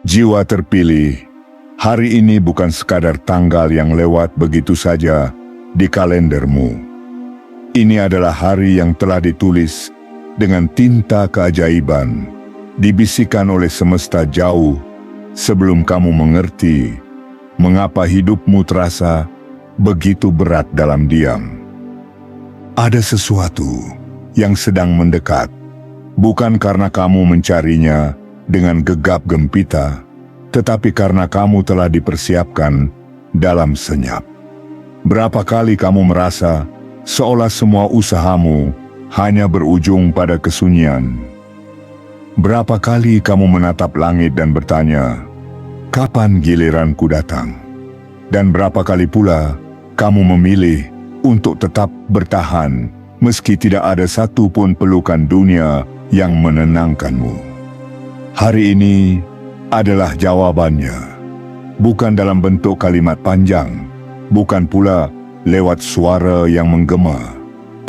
Jiwa terpilih, hari ini bukan sekadar tanggal yang lewat begitu saja di kalendermu. Ini adalah hari yang telah ditulis dengan tinta keajaiban, dibisikkan oleh semesta jauh sebelum kamu mengerti mengapa hidupmu terasa begitu berat dalam diam. Ada sesuatu yang sedang mendekat, bukan karena kamu mencarinya dengan gegap gempita, tetapi karena kamu telah dipersiapkan dalam senyap. Berapa kali kamu merasa seolah semua usahamu hanya berujung pada kesunyian? Berapa kali kamu menatap langit dan bertanya, kapan giliranku datang? Dan berapa kali pula kamu memilih untuk tetap bertahan meski tidak ada satupun pelukan dunia yang menenangkanmu? Hari ini adalah jawabannya, bukan dalam bentuk kalimat panjang, bukan pula lewat suara yang menggema,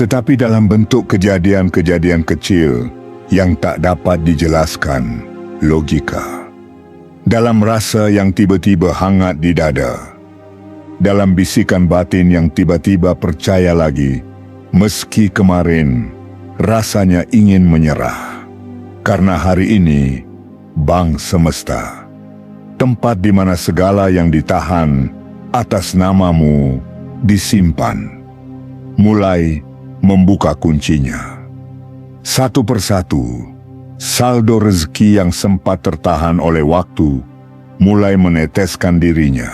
tetapi dalam bentuk kejadian-kejadian kecil yang tak dapat dijelaskan logika. Dalam rasa yang tiba-tiba hangat di dada, dalam bisikan batin yang tiba-tiba percaya lagi, meski kemarin rasanya ingin menyerah. Karena hari ini, Bank Semesta, tempat di mana segala yang ditahan atas namamu disimpan, mulai membuka kuncinya. Satu persatu, saldo rezeki yang sempat tertahan oleh waktu mulai meneteskan dirinya.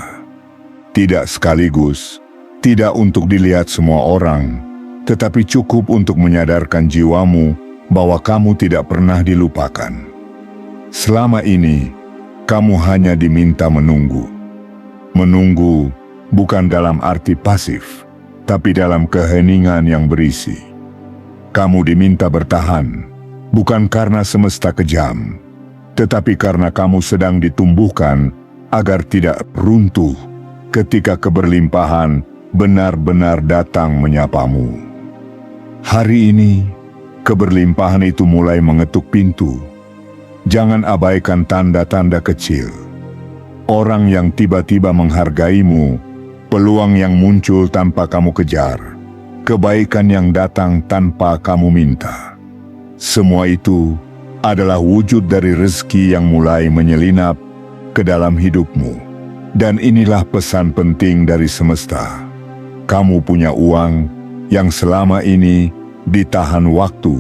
Tidak sekaligus, tidak untuk dilihat semua orang, tetapi cukup untuk menyadarkan jiwamu bahwa kamu tidak pernah dilupakan. Selama ini, kamu hanya diminta menunggu. Menunggu bukan dalam arti pasif, tapi dalam keheningan yang berisi. Kamu diminta bertahan, bukan karena semesta kejam, tetapi karena kamu sedang ditumbuhkan agar tidak runtuh ketika keberlimpahan benar-benar datang menyapamu. Hari ini, keberlimpahan itu mulai mengetuk pintu. Jangan abaikan tanda-tanda kecil. Orang yang tiba-tiba menghargaimu, peluang yang muncul tanpa kamu kejar, kebaikan yang datang tanpa kamu minta. Semua itu adalah wujud dari rezeki yang mulai menyelinap ke dalam hidupmu. Dan inilah pesan penting dari semesta. Kamu punya uang yang selama ini ditahan waktu,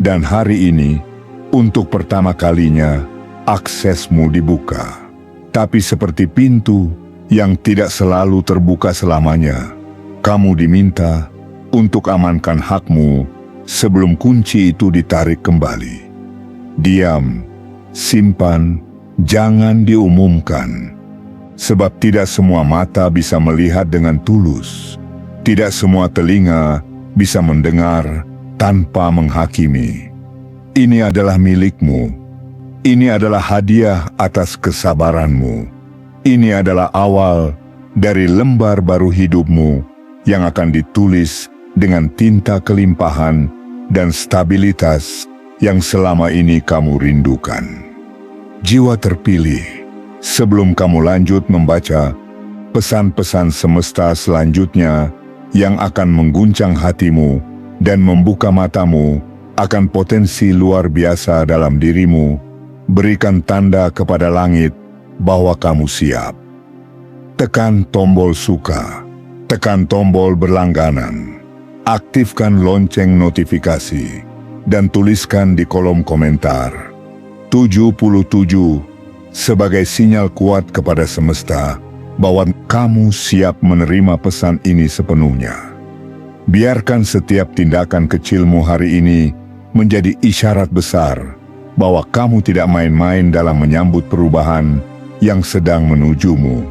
dan hari ini, untuk pertama kalinya, aksesmu dibuka. Tapi seperti pintu yang tidak selalu terbuka selamanya, kamu diminta untuk amankan hakmu sebelum kunci itu ditarik kembali. Diam, simpan, jangan diumumkan. Sebab tidak semua mata bisa melihat dengan tulus. Tidak semua telinga bisa mendengar tanpa menghakimi. Ini adalah milikmu. Ini adalah hadiah atas kesabaranmu. Ini adalah awal dari lembar baru hidupmu yang akan ditulis dengan tinta kelimpahan dan stabilitas yang selama ini kamu rindukan. Jiwa terpilih, sebelum kamu lanjut membaca pesan-pesan semesta selanjutnya yang akan mengguncang hatimu dan membuka matamu akan potensi luar biasa dalam dirimu, berikan tanda kepada langit bahwa kamu siap. Tekan tombol suka, tekan tombol berlangganan, aktifkan lonceng notifikasi, dan tuliskan di kolom komentar 77 sebagai sinyal kuat kepada semesta bahwa kamu siap menerima pesan ini sepenuhnya. Biarkan setiap tindakan kecilmu hari ini menjadi isyarat besar bahwa kamu tidak main-main dalam menyambut perubahan yang sedang menujumu.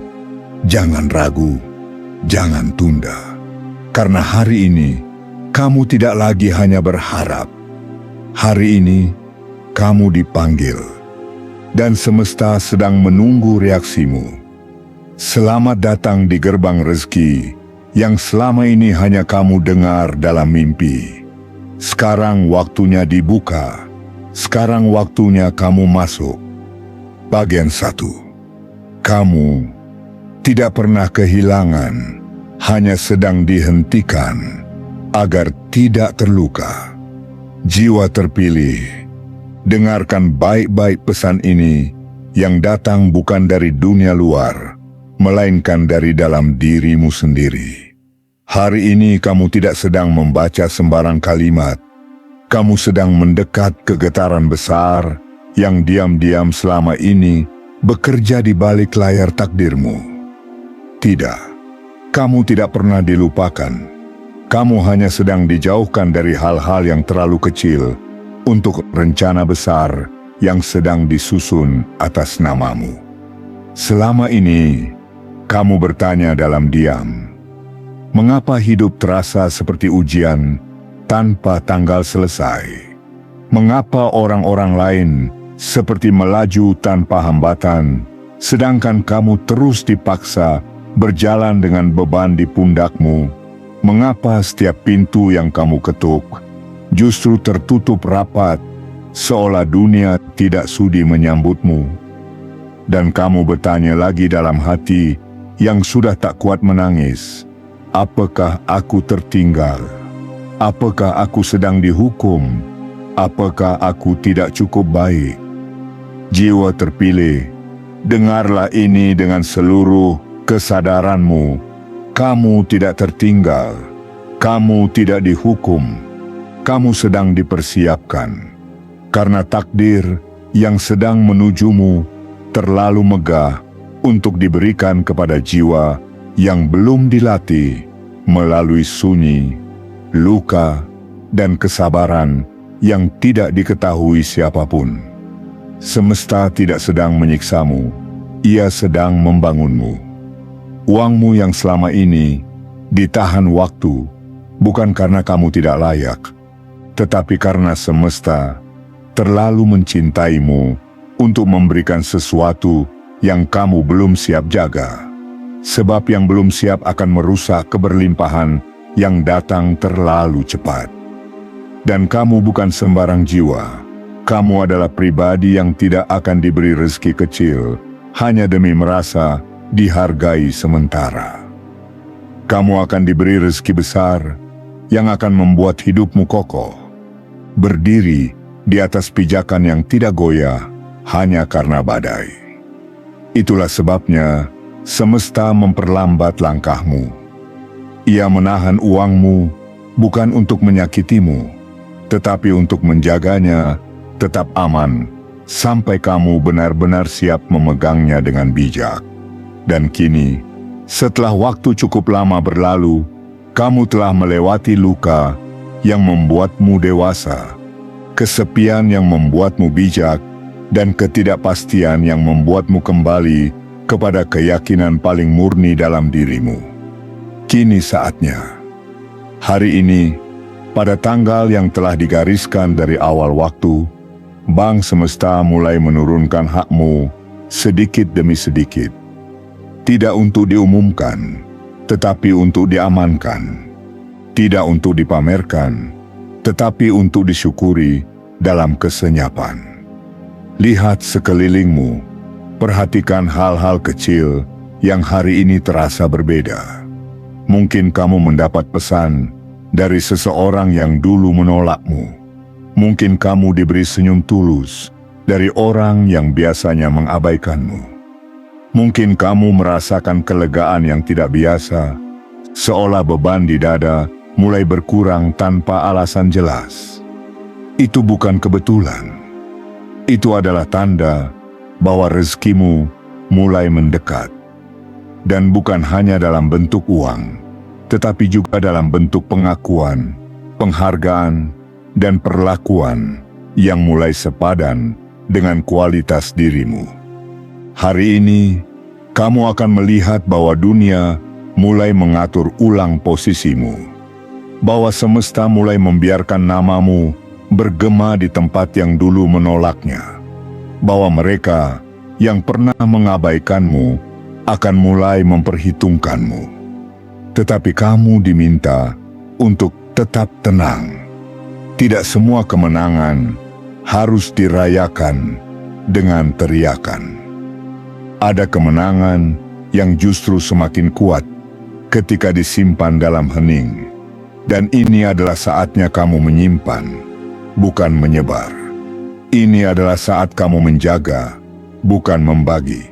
Jangan ragu, jangan tunda. Karena hari ini, kamu tidak lagi hanya berharap. Hari ini, kamu dipanggil. Dan semesta sedang menunggu reaksimu. Selamat datang di gerbang rezeki yang selama ini hanya kamu dengar dalam mimpi. Sekarang waktunya dibuka. Sekarang waktunya kamu masuk. Bagian 1. Kamu tidak pernah kehilangan, hanya sedang dihentikan agar tidak terluka. Jiwa terpilih, dengarkan baik-baik pesan ini yang datang bukan dari dunia luar, melainkan dari dalam dirimu sendiri. Hari ini kamu tidak sedang membaca sembarang kalimat. Kamu sedang mendekat ke getaran besar yang diam-diam selama ini bekerja di balik layar takdirmu. Tidak, kamu tidak pernah dilupakan. Kamu hanya sedang dijauhkan dari hal-hal yang terlalu kecil untuk rencana besar yang sedang disusun atas namamu. Selama ini, kamu bertanya dalam diam, mengapa hidup terasa seperti ujian tanpa tanggal selesai? Mengapa orang-orang lain seperti melaju tanpa hambatan, sedangkan kamu terus dipaksa berjalan dengan beban di pundakmu? Mengapa setiap pintu yang kamu ketuk justru tertutup rapat, seolah dunia tidak sudi menyambutmu? Dan kamu bertanya lagi dalam hati yang sudah tak kuat menangis, apakah aku tertinggal? Apakah aku sedang dihukum? Apakah aku tidak cukup baik? Jiwa terpilih, dengarlah ini dengan seluruh kesadaranmu. Kamu tidak tertinggal. Kamu tidak dihukum. Kamu sedang dipersiapkan. Karena takdir yang sedang menujumu terlalu megah untuk diberikan kepada jiwa yang belum dilatih melalui sunyi, luka, dan kesabaran yang tidak diketahui siapapun. Semesta tidak sedang menyiksamu, ia sedang membangunmu. Uangmu yang selama ini ditahan waktu, bukan karena kamu tidak layak, tetapi karena semesta terlalu mencintaimu untuk memberikan sesuatu yang kamu belum siap jaga. Sebab yang belum siap akan merusak keberlimpahan yang datang terlalu cepat. Dan kamu bukan sembarang jiwa. Kamu adalah pribadi yang tidak akan diberi rezeki kecil hanya demi merasa dihargai sementara. Kamu akan diberi rezeki besar yang akan membuat hidupmu kokoh, berdiri di atas pijakan yang tidak goyah hanya karena badai. Itulah sebabnya semesta memperlambat langkahmu. Ia menahan uangmu bukan untuk menyakitimu, tetapi untuk menjaganya tetap aman sampai kamu benar-benar siap memegangnya dengan bijak. Dan kini, setelah waktu cukup lama berlalu, kamu telah melewati luka yang membuatmu dewasa, kesepian yang membuatmu bijak, dan ketidakpastian yang membuatmu kembali kepada keyakinan paling murni dalam dirimu. Kini saatnya. Hari ini, pada tanggal yang telah digariskan dari awal waktu, Bank Semesta mulai menurunkan hakmu sedikit demi sedikit. Tidak untuk diumumkan, tetapi untuk diamankan. Tidak untuk dipamerkan, tetapi untuk disyukuri dalam kesenyapan. Lihat sekelilingmu, perhatikan hal-hal kecil yang hari ini terasa berbeda. Mungkin kamu mendapat pesan dari seseorang yang dulu menolakmu. Mungkin kamu diberi senyum tulus dari orang yang biasanya mengabaikanmu. Mungkin kamu merasakan kelegaan yang tidak biasa, seolah beban di dada mulai berkurang tanpa alasan jelas. Itu bukan kebetulan. Itu adalah tanda bahwa rezekimu mulai mendekat. Dan bukan hanya dalam bentuk uang, tetapi juga dalam bentuk pengakuan, penghargaan, dan perlakuan yang mulai sepadan dengan kualitas dirimu. Hari ini, kamu akan melihat bahwa dunia mulai mengatur ulang posisimu, bahwa semesta mulai membiarkan namamu bergema di tempat yang dulu menolaknya, bahwa mereka yang pernah mengabaikanmu akan mulai memperhitungkanmu. Tetapi kamu diminta untuk tetap tenang. Tidak semua kemenangan harus dirayakan dengan teriakan. Ada kemenangan yang justru semakin kuat ketika disimpan dalam hening. Dan ini adalah saatnya kamu menyimpan, bukan menyebar. Ini adalah saat kamu menjaga, bukan membagi.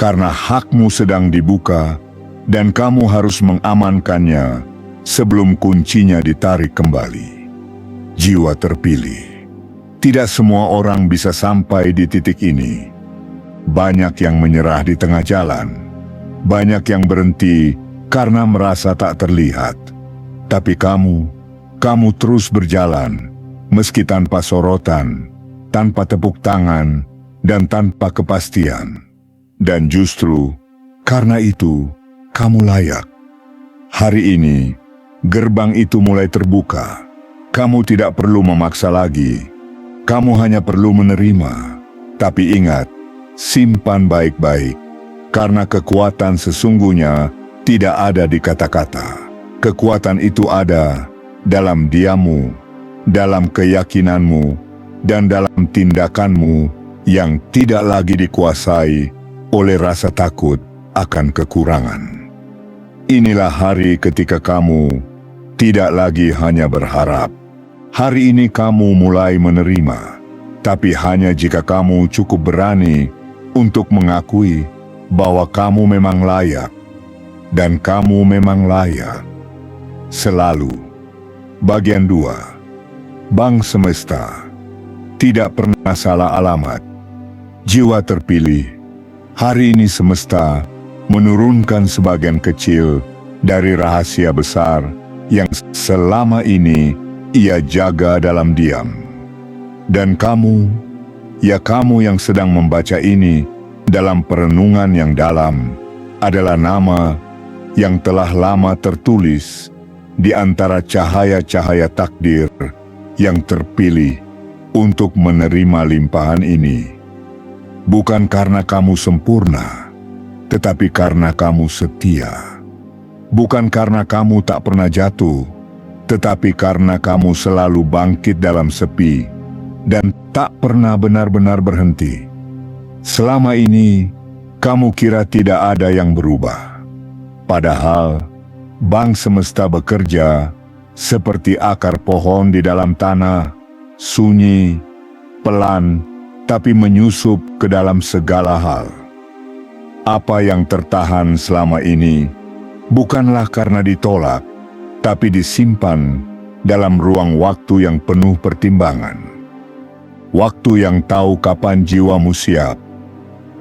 Karena hakmu sedang dibuka, dan kamu harus mengamankannya sebelum kuncinya ditarik kembali. Jiwa terpilih. Tidak semua orang bisa sampai di titik ini. Banyak yang menyerah di tengah jalan. Banyak yang berhenti karena merasa tak terlihat. Tapi kamu terus berjalan, meski tanpa sorotan, tanpa tepuk tangan, dan tanpa kepastian. Dan justru karena itu, kamu layak. Hari ini, gerbang itu mulai terbuka. Kamu tidak perlu memaksa lagi. Kamu hanya perlu menerima. Tapi ingat, simpan baik-baik. Karena kekuatan sesungguhnya tidak ada di kata-kata. Kekuatan itu ada dalam diammu, dalam keyakinanmu, dan dalam tindakanmu yang tidak lagi dikuasai oleh rasa takut akan kekurangan. Inilah hari ketika kamu tidak lagi hanya berharap. Hari ini kamu mulai menerima, tapi hanya jika kamu cukup berani untuk mengakui bahwa kamu memang layak, dan kamu memang layak. Selalu. Bagian 2. Bank Semesta. Tidak pernah salah alamat. Jiwa terpilih. Hari ini semesta menurunkan sebagian kecil dari rahasia besar yang selama ini ia jaga dalam diam. Dan kamu, ya kamu yang sedang membaca ini dalam perenungan yang dalam, adalah nama yang telah lama tertulis di antara cahaya-cahaya takdir yang terpilih untuk menerima limpahan ini. Bukan karena kamu sempurna, tetapi karena kamu setia. Bukan karena kamu tak pernah jatuh, tetapi karena kamu selalu bangkit dalam sepi dan tak pernah benar-benar berhenti. Selama ini, kamu kira tidak ada yang berubah. Padahal, Bank Semesta bekerja seperti akar pohon di dalam tanah, sunyi, pelan, tapi menyusup ke dalam segala hal. Apa yang tertahan selama ini bukanlah karena ditolak, tapi disimpan dalam ruang waktu yang penuh pertimbangan. Waktu yang tahu kapan jiwamu siap,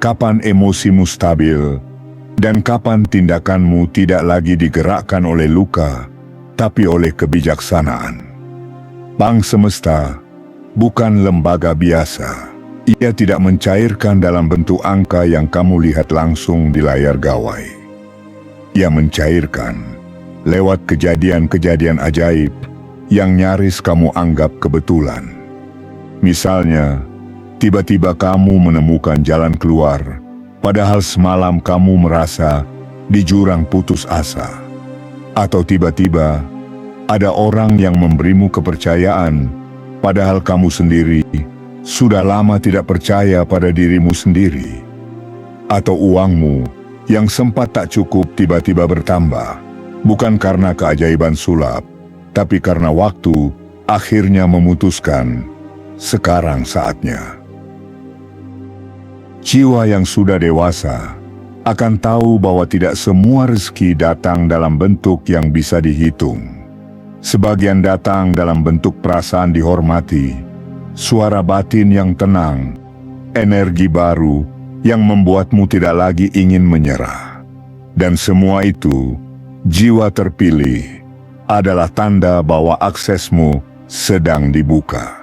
kapan emosimu stabil, dan kapan tindakanmu tidak lagi digerakkan oleh luka, tapi oleh kebijaksanaan. Bank Semesta bukan lembaga biasa. Ia tidak mencairkan dalam bentuk angka yang kamu lihat langsung di layar gawai. Ia mencairkan lewat kejadian-kejadian ajaib yang nyaris kamu anggap kebetulan. Misalnya, tiba-tiba kamu menemukan jalan keluar, padahal semalam kamu merasa di jurang putus asa. Atau tiba-tiba ada orang yang memberimu kepercayaan, padahal kamu sendiri sudah lama tidak percaya pada dirimu sendiri. Atau uangmu yang sempat tak cukup tiba-tiba bertambah, bukan karena keajaiban sulap, tapi karena waktu akhirnya memutuskan, sekarang saatnya. Jiwa yang sudah dewasa akan tahu bahwa tidak semua rezeki datang dalam bentuk yang bisa dihitung. Sebagian datang dalam bentuk perasaan dihormati, suara batin yang tenang, energi baru yang membuatmu tidak lagi ingin menyerah. Dan semua itu, jiwa terpilih, adalah tanda bahwa aksesmu sedang dibuka.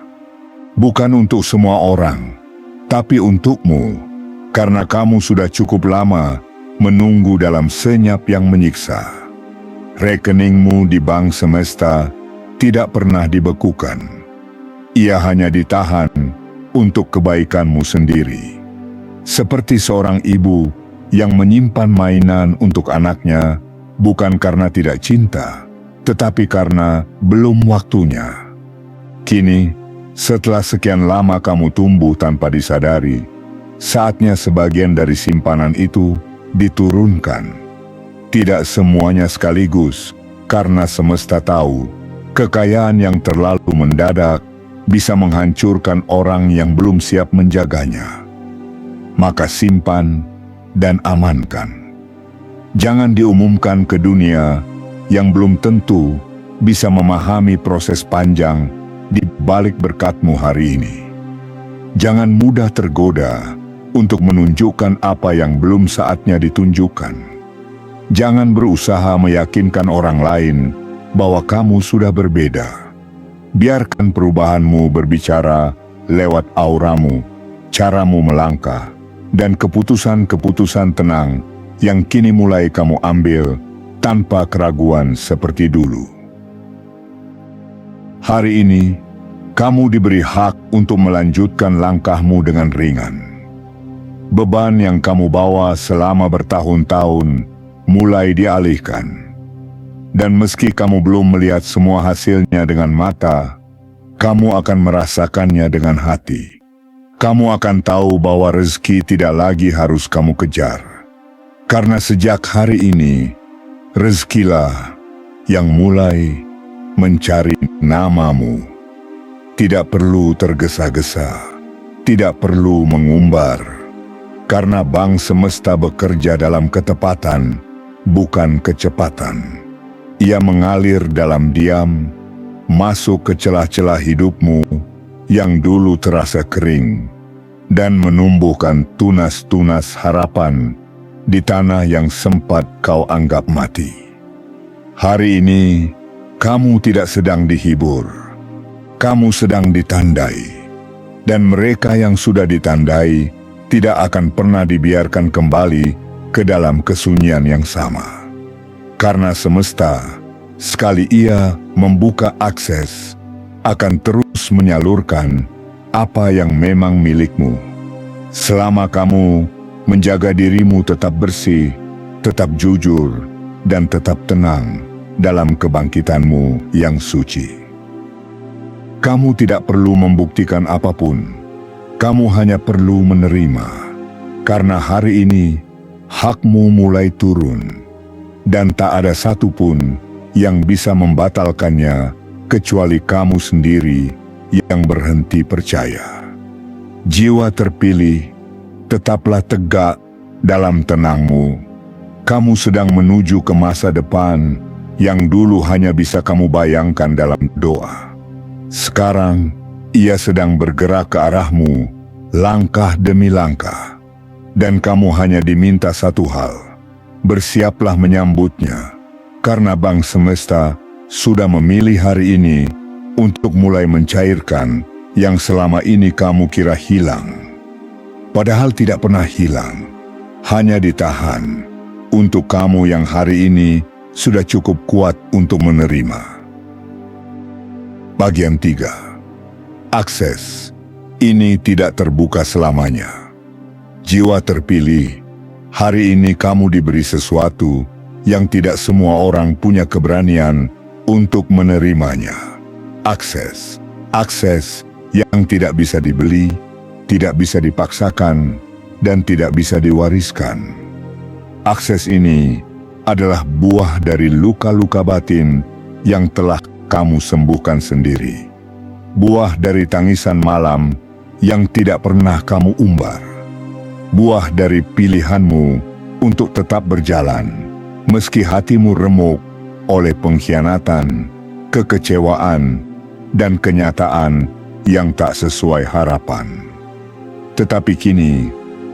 Bukan untuk semua orang, tapi untukmu. Karena kamu sudah cukup lama menunggu dalam senyap yang menyiksa. Rekeningmu di Bank Semesta tidak pernah dibekukan. Ia hanya ditahan untuk kebaikanmu sendiri. Seperti seorang ibu yang menyimpan mainan untuk anaknya, bukan karena tidak cinta, tetapi karena belum waktunya. Kini, setelah sekian lama kamu tumbuh tanpa disadari, saatnya sebagian dari simpanan itu diturunkan. Tidak semuanya sekaligus, karena semesta tahu kekayaan yang terlalu mendadak bisa menghancurkan orang yang belum siap menjaganya. Maka simpan dan amankan. Jangan diumumkan ke dunia yang belum tentu bisa memahami proses panjang di balik berkatmu hari ini. Jangan mudah tergoda untuk menunjukkan apa yang belum saatnya ditunjukkan. Jangan berusaha meyakinkan orang lain bahwa kamu sudah berbeda. Biarkan perubahanmu berbicara lewat auramu, caramu melangkah, dan keputusan-keputusan tenang yang kini mulai kamu ambil tanpa keraguan seperti dulu. Hari ini, kamu diberi hak untuk melanjutkan langkahmu dengan ringan. Beban yang kamu bawa selama bertahun-tahun mulai dialihkan. Dan meski kamu belum melihat semua hasilnya dengan mata, kamu akan merasakannya dengan hati. Kamu akan tahu bahwa rezeki tidak lagi harus kamu kejar. Karena sejak hari ini, rezekilah yang mulai mencari namamu. Tidak perlu tergesa-gesa, tidak perlu mengumbar. Karena Bank Semesta bekerja dalam ketepatan, bukan kecepatan. Ia mengalir dalam diam, masuk ke celah-celah hidupmu yang dulu terasa kering, dan menumbuhkan tunas-tunas harapan di tanah yang sempat kau anggap mati. Hari ini, kamu tidak sedang dihibur, kamu sedang ditandai, dan mereka yang sudah ditandai tidak akan pernah dibiarkan kembali ke dalam kesunyian yang sama. Karena semesta, sekali ia membuka akses, akan terus menyalurkan apa yang memang milikmu. Selama kamu menjaga dirimu tetap bersih, tetap jujur, dan tetap tenang dalam kebangkitanmu yang suci. Kamu tidak perlu membuktikan apapun. Kamu hanya perlu menerima, karena hari ini hakmu mulai turun, dan tak ada satupun yang bisa membatalkannya kecuali kamu sendiri yang berhenti percaya. Jiwa terpilih, tetaplah tegak dalam tenangmu. Kamu sedang menuju ke masa depan yang dulu hanya bisa kamu bayangkan dalam doa. Sekarang, ia sedang bergerak ke arahmu, langkah demi langkah. Dan kamu hanya diminta satu hal, bersiaplah menyambutnya, karena Bank Semesta sudah memilih hari ini untuk mulai mencairkan yang selama ini kamu kira hilang. Padahal tidak pernah hilang, hanya ditahan untuk kamu yang hari ini sudah cukup kuat untuk menerima. Bagian 3. Akses. Ini tidak terbuka selamanya. Jiwa terpilih, hari ini kamu diberi sesuatu yang tidak semua orang punya keberanian untuk menerimanya. Akses. Akses yang tidak bisa dibeli, tidak bisa dipaksakan, dan tidak bisa diwariskan. Akses ini adalah buah dari luka-luka batin yang telah kamu sembuhkan sendiri. Buah dari tangisan malam yang tidak pernah kamu umbar. Buah dari pilihanmu untuk tetap berjalan, meski hatimu remuk oleh pengkhianatan, kekecewaan, dan kenyataan yang tak sesuai harapan. Tetapi kini,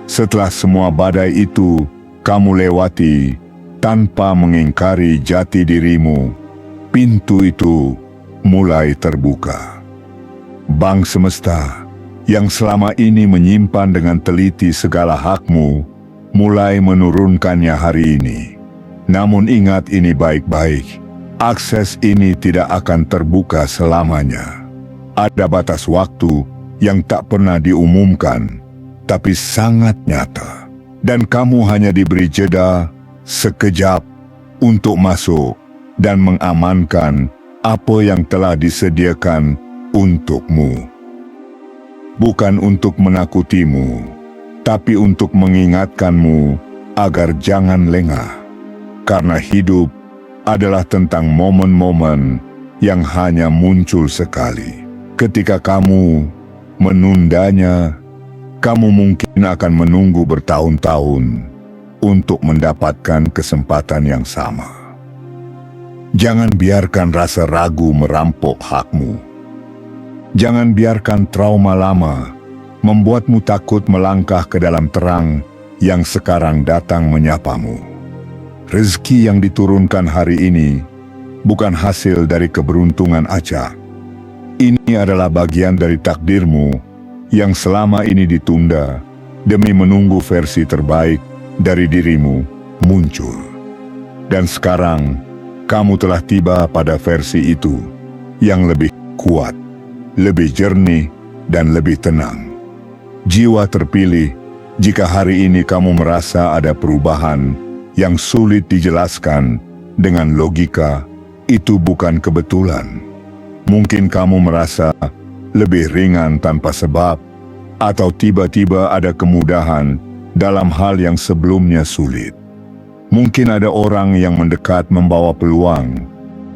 setelah semua badai itu kamu lewati tanpa mengingkari jati dirimu, pintu itu mulai terbuka. Bank Semesta yang selama ini menyimpan dengan teliti segala hakmu, mulai menurunkannya hari ini. Namun ingat ini baik-baik, akses ini tidak akan terbuka selamanya. Ada batas waktu yang tak pernah diumumkan, tapi sangat nyata. Dan kamu hanya diberi jeda sekejap untuk masuk dan mengamankan apa yang telah disediakan untukmu. Bukan untuk menakutimu, tapi untuk mengingatkanmu agar jangan lengah. Karena hidup adalah tentang momen-momen yang hanya muncul sekali. Ketika kamu menundanya, kamu mungkin akan menunggu bertahun-tahun untuk mendapatkan kesempatan yang sama. Jangan biarkan rasa ragu merampok hakmu. Jangan biarkan trauma lama membuatmu takut melangkah ke dalam terang yang sekarang datang menyapamu. Rezeki yang diturunkan hari ini bukan hasil dari keberuntungan acak. Ini adalah bagian dari takdirmu yang selama ini ditunda demi menunggu versi terbaik dari dirimu muncul. Dan sekarang, kamu telah tiba pada versi itu yang lebih kuat, lebih jernih, dan lebih tenang. Jiwa terpilih, jika hari ini kamu merasa ada perubahan yang sulit dijelaskan dengan logika, itu bukan kebetulan. Mungkin kamu merasa lebih ringan tanpa sebab, atau tiba-tiba ada kemudahan dalam hal yang sebelumnya sulit. Mungkin ada orang yang mendekat membawa peluang,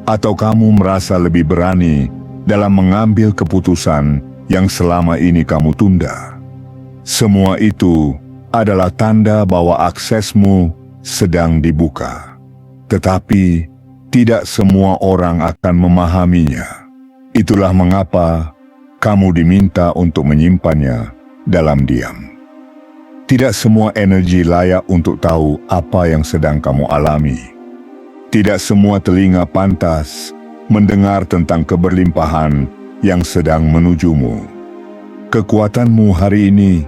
atau kamu merasa lebih berani dalam mengambil keputusan yang selama ini kamu tunda. Semua itu adalah tanda bahwa aksesmu sedang dibuka. Tetapi tidak semua orang akan memahaminya. Itulah mengapa kamu diminta untuk menyimpannya dalam diam. Tidak semua energi layak untuk tahu apa yang sedang kamu alami. Tidak semua telinga pantas mendengar tentang keberlimpahan yang sedang menujumu. Kekuatanmu hari ini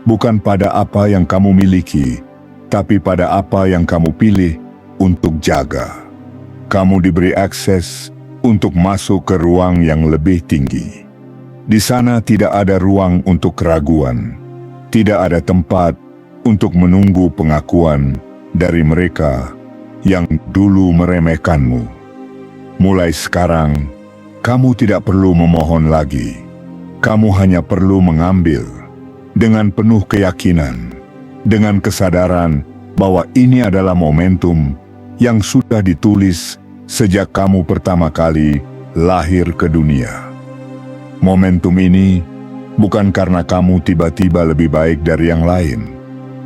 bukan pada apa yang kamu miliki, tapi pada apa yang kamu pilih untuk jaga. Kamu diberi akses untuk masuk ke ruang yang lebih tinggi. Di sana tidak ada ruang untuk keraguan. Tidak ada tempat untuk menunggu pengakuan dari mereka yang dulu meremehkanmu. Mulai sekarang, kamu tidak perlu memohon lagi. Kamu hanya perlu mengambil dengan penuh keyakinan, dengan kesadaran bahwa ini adalah momentum yang sudah ditulis sejak kamu pertama kali lahir ke dunia. Momentum ini bukan karena kamu tiba-tiba lebih baik dari yang lain,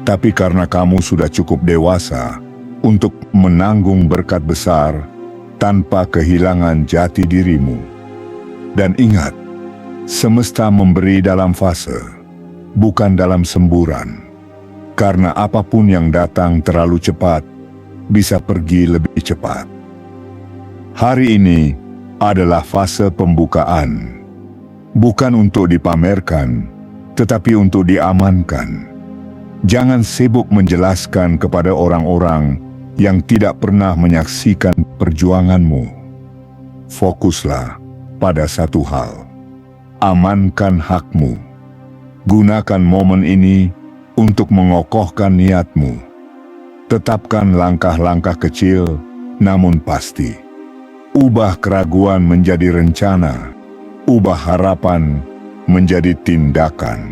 tapi karena kamu sudah cukup dewasa untuk menanggung berkat besar tanpa kehilangan jati dirimu. Dan ingat, semesta memberi dalam fase, bukan dalam semburan. Karena apapun yang datang terlalu cepat, bisa pergi lebih cepat. Hari ini adalah fase pembukaan. Bukan untuk dipamerkan, tetapi untuk diamankan. Jangan sibuk menjelaskan kepada orang-orang yang tidak pernah menyaksikan perjuanganmu. Fokuslah pada satu hal. Amankan hakmu. Gunakan momen ini untuk mengokohkan niatmu. Tetapkan langkah-langkah kecil, namun pasti. Ubah keraguan menjadi rencana. Ubah harapan menjadi tindakan.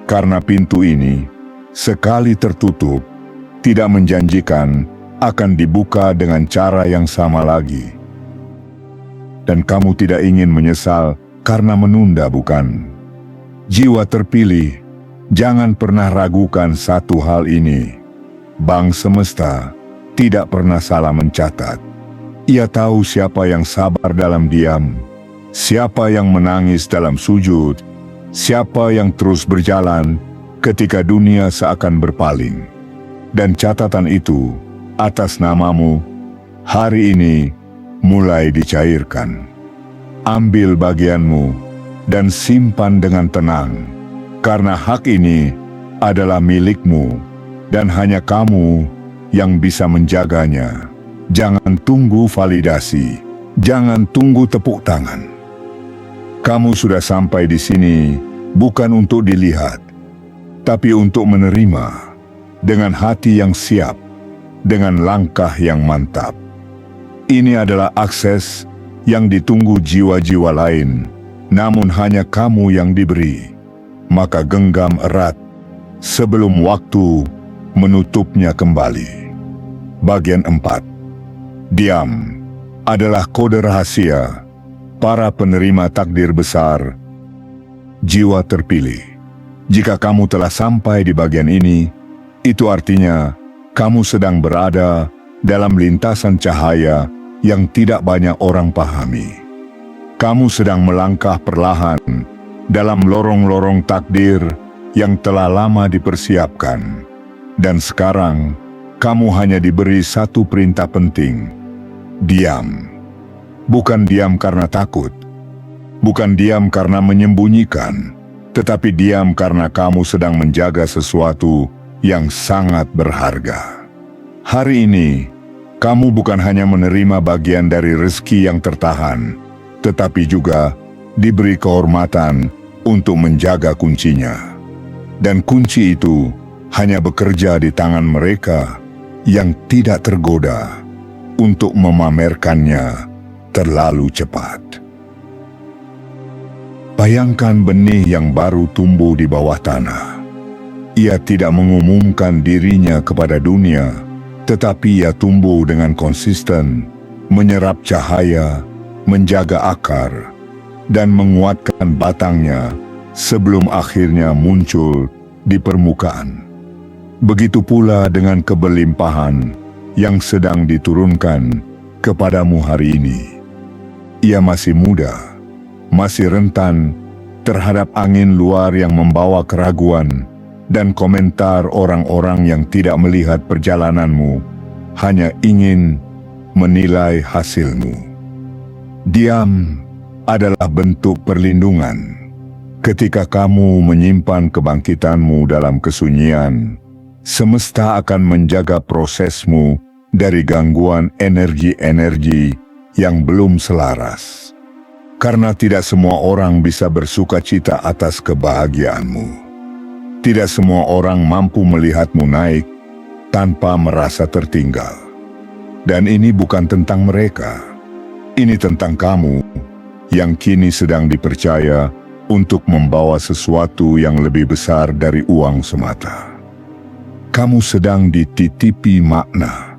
Karena pintu ini, sekali tertutup, tidak menjanjikan akan dibuka dengan cara yang sama lagi. Dan kamu tidak ingin menyesal karena menunda, bukan? Jiwa terpilih, jangan pernah ragukan satu hal ini. Bang Semesta tidak pernah salah mencatat. Ia tahu siapa yang sabar dalam diam, siapa yang menangis dalam sujud, siapa yang terus berjalan ketika dunia seakan berpaling. Dan catatan itu atas namamu hari ini mulai dicairkan. Ambil bagianmu dan simpan dengan tenang, karena hak ini adalah milikmu dan hanya kamu yang bisa menjaganya. Jangan tunggu validasi, jangan tunggu tepuk tangan. Kamu sudah sampai di sini bukan untuk dilihat, tapi untuk menerima dengan hati yang siap, dengan langkah yang mantap. Ini adalah akses yang ditunggu jiwa-jiwa lain, namun hanya kamu yang diberi. Maka genggam erat, sebelum waktu menutupnya kembali. Bagian 4. Diam adalah kode rahasia para penerima takdir besar jiwa terpilih. Jika kamu telah sampai di bagian ini, itu artinya kamu sedang berada dalam lintasan cahaya yang tidak banyak orang pahami. Kamu sedang melangkah perlahan dalam lorong-lorong takdir yang telah lama dipersiapkan. Dan sekarang, kamu hanya diberi satu perintah penting. Diam. Bukan diam karena takut. Bukan diam karena menyembunyikan. Tetapi diam karena kamu sedang menjaga sesuatu yang sangat berharga. Hari ini, kamu bukan hanya menerima bagian dari rezeki yang tertahan, tetapi juga diberi kehormatan untuk menjaga kuncinya. Dan kunci itu hanya bekerja di tangan mereka yang tidak tergoda untuk memamerkannya terlalu cepat. Bayangkan benih yang baru tumbuh di bawah tanah. Ia tidak mengumumkan dirinya kepada dunia, tetapi ia tumbuh dengan konsisten, menyerap cahaya, menjaga akar, dan menguatkan batangnya sebelum akhirnya muncul di permukaan. Begitu pula dengan keberlimpahan yang sedang diturunkan kepadamu hari ini. Ia masih muda, masih rentan terhadap angin luar yang membawa keraguan dan komentar orang-orang yang tidak melihat perjalananmu, hanya ingin menilai hasilmu. Diam adalah bentuk perlindungan. Ketika kamu menyimpan kebangkitanmu dalam kesunyian, semesta akan menjaga prosesmu dari gangguan energi-energi yang belum selaras. Karena tidak semua orang bisa bersuka cita atas kebahagiaanmu. Tidak semua orang mampu melihatmu naik tanpa merasa tertinggal. Dan ini bukan tentang mereka. Ini tentang kamu yang kini sedang dipercaya untuk membawa sesuatu yang lebih besar dari uang semata. Kamu sedang dititipi makna.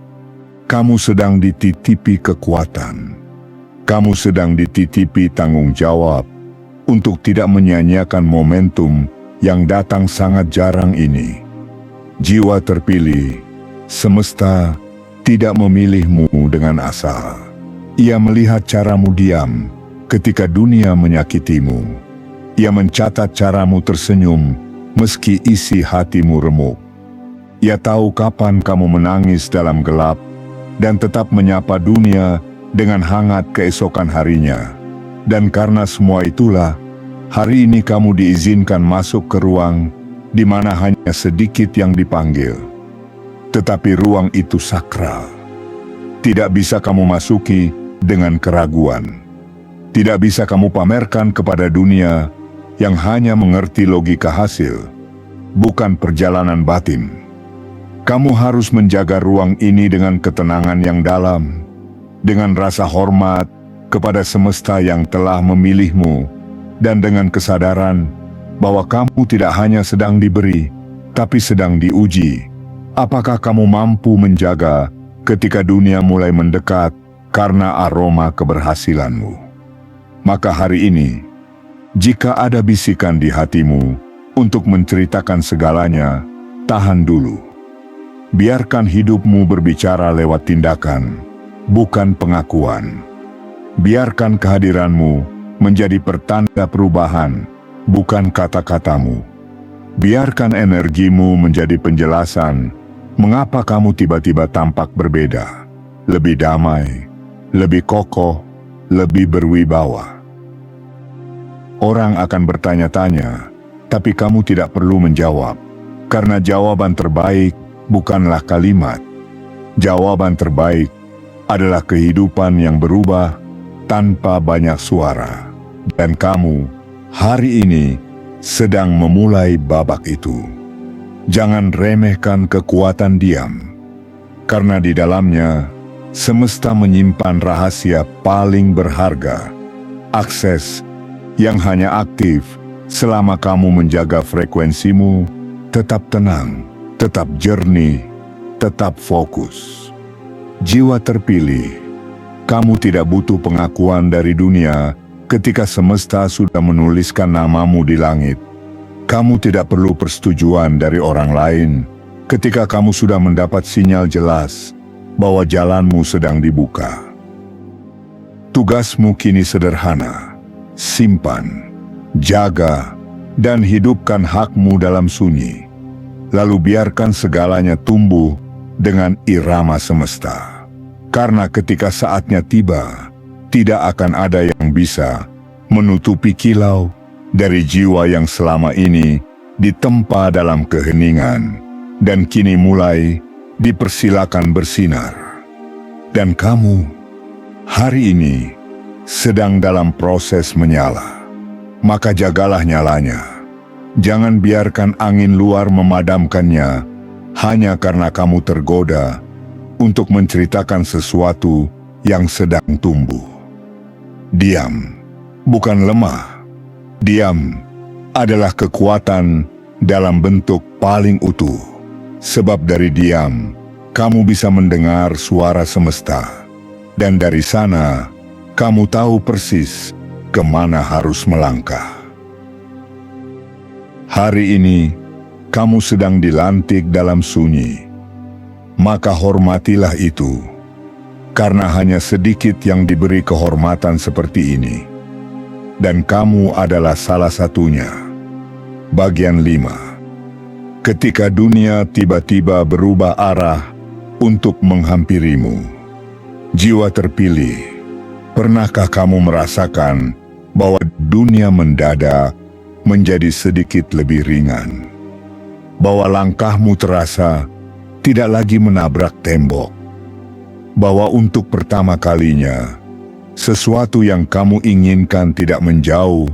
Kamu sedang dititipi kekuatan. Kamu sedang dititipi tanggung jawab untuk tidak menyia-nyiakan momentum yang datang sangat jarang ini. Jiwa terpilih, semesta tidak memilihmu dengan asal. Ia melihat caramu diam ketika dunia menyakitimu. Ia mencatat caramu tersenyum meski isi hatimu remuk. Ia tahu kapan kamu menangis dalam gelap dan tetap menyapa dunia dengan hangat keesokan harinya. Dan karena semua itulah, hari ini kamu diizinkan masuk ke ruang di mana hanya sedikit yang dipanggil. Tetapi ruang itu sakral. Tidak bisa kamu masuki dengan keraguan. Tidak bisa kamu pamerkan kepada dunia yang hanya mengerti logika hasil, bukan perjalanan batin. Kamu harus menjaga ruang ini dengan ketenangan yang dalam, dengan rasa hormat kepada semesta yang telah memilihmu, dan dengan kesadaran bahwa kamu tidak hanya sedang diberi, tapi sedang diuji. Apakah kamu mampu menjaga ketika dunia mulai mendekat karena aroma keberhasilanmu? Maka hari ini, jika ada bisikan di hatimu untuk menceritakan segalanya, tahan dulu. Biarkan hidupmu berbicara lewat tindakan, bukan pengakuan. Biarkan kehadiranmu menjadi pertanda perubahan, bukan kata-katamu. Biarkan energimu menjadi penjelasan mengapa kamu tiba-tiba tampak berbeda, lebih damai, lebih kokoh, lebih berwibawa. Orang akan bertanya-tanya, tapi kamu tidak perlu menjawab, karena jawaban terbaik bukanlah kalimat. Jawaban terbaik adalah kehidupan yang berubah tanpa banyak suara. Dan kamu hari ini sedang memulai babak itu. Jangan remehkan kekuatan diam, karena di dalamnya semesta menyimpan rahasia paling berharga. Akses yang hanya aktif selama kamu menjaga frekuensimu tetap tenang, tetap jernih, tetap fokus. Jiwa terpilih, kamu tidak butuh pengakuan dari dunia ketika semesta sudah menuliskan namamu di langit. Kamu tidak perlu persetujuan dari orang lain ketika kamu sudah mendapat sinyal jelas bahwa jalanmu sedang dibuka. Tugasmu kini sederhana: simpan, jaga, dan hidupkan hakmu dalam sunyi. Lalu biarkan segalanya tumbuh dengan irama semesta. Karena ketika saatnya tiba, tidak akan ada yang bisa menutupi kilau dari jiwa yang selama ini ditempa dalam keheningan dan kini mulai dipersilakan bersinar. Dan kamu hari ini sedang dalam proses menyala. Maka jagalah nyalanya. Jangan biarkan angin luar memadamkannya hanya karena kamu tergoda untuk menceritakan sesuatu yang sedang tumbuh. Diam bukan lemah. Diam adalah kekuatan dalam bentuk paling utuh. Sebab dari diam, kamu bisa mendengar suara semesta. Dan dari sana, kamu tahu persis kemana harus melangkah. Hari ini, kamu sedang dilantik dalam sunyi. Maka hormatilah itu, karena hanya sedikit yang diberi kehormatan seperti ini. Dan kamu adalah salah satunya. Bagian 5. Ketika dunia tiba-tiba berubah arah untuk menghampirimu. Jiwa terpilih, pernahkah kamu merasakan bahwa dunia mendadak menjadi sedikit lebih ringan? Bahwa langkahmu terasa tidak lagi menabrak tembok? Bahwa untuk pertama kalinya, sesuatu yang kamu inginkan tidak menjauh,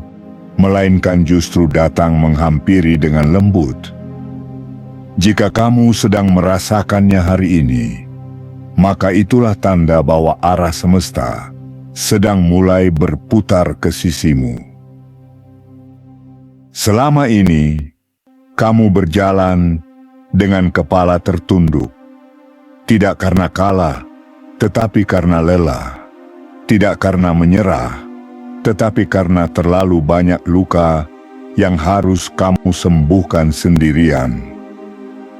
melainkan justru datang menghampiri dengan lembut? Jika kamu sedang merasakannya hari ini, maka itulah tanda bahwa arah semesta sedang mulai berputar ke sisimu. Selama ini, kamu berjalan dengan kepala tertunduk. Tidak karena kalah, tetapi karena lelah. Tidak karena menyerah, tetapi karena terlalu banyak luka yang harus kamu sembuhkan sendirian.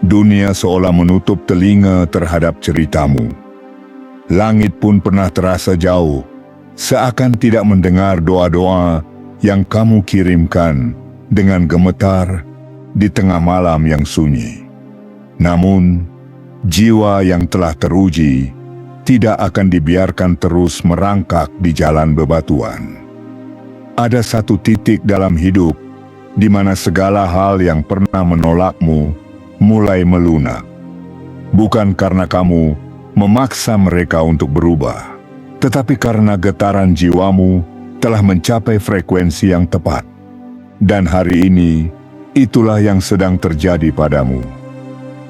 Dunia seolah menutup telinga terhadap ceritamu. Langit pun pernah terasa jauh, seakan tidak mendengar doa-doa yang kamu kirimkan dengan gemetar di tengah malam yang sunyi. Namun, jiwa yang telah teruji tidak akan dibiarkan terus merangkak di jalan bebatuan. Ada satu titik dalam hidup di mana segala hal yang pernah menolakmu mulai melunak. Bukan karena kamu memaksa mereka untuk berubah, tetapi karena getaran jiwamu telah mencapai frekuensi yang tepat. Dan hari ini, itulah yang sedang terjadi padamu.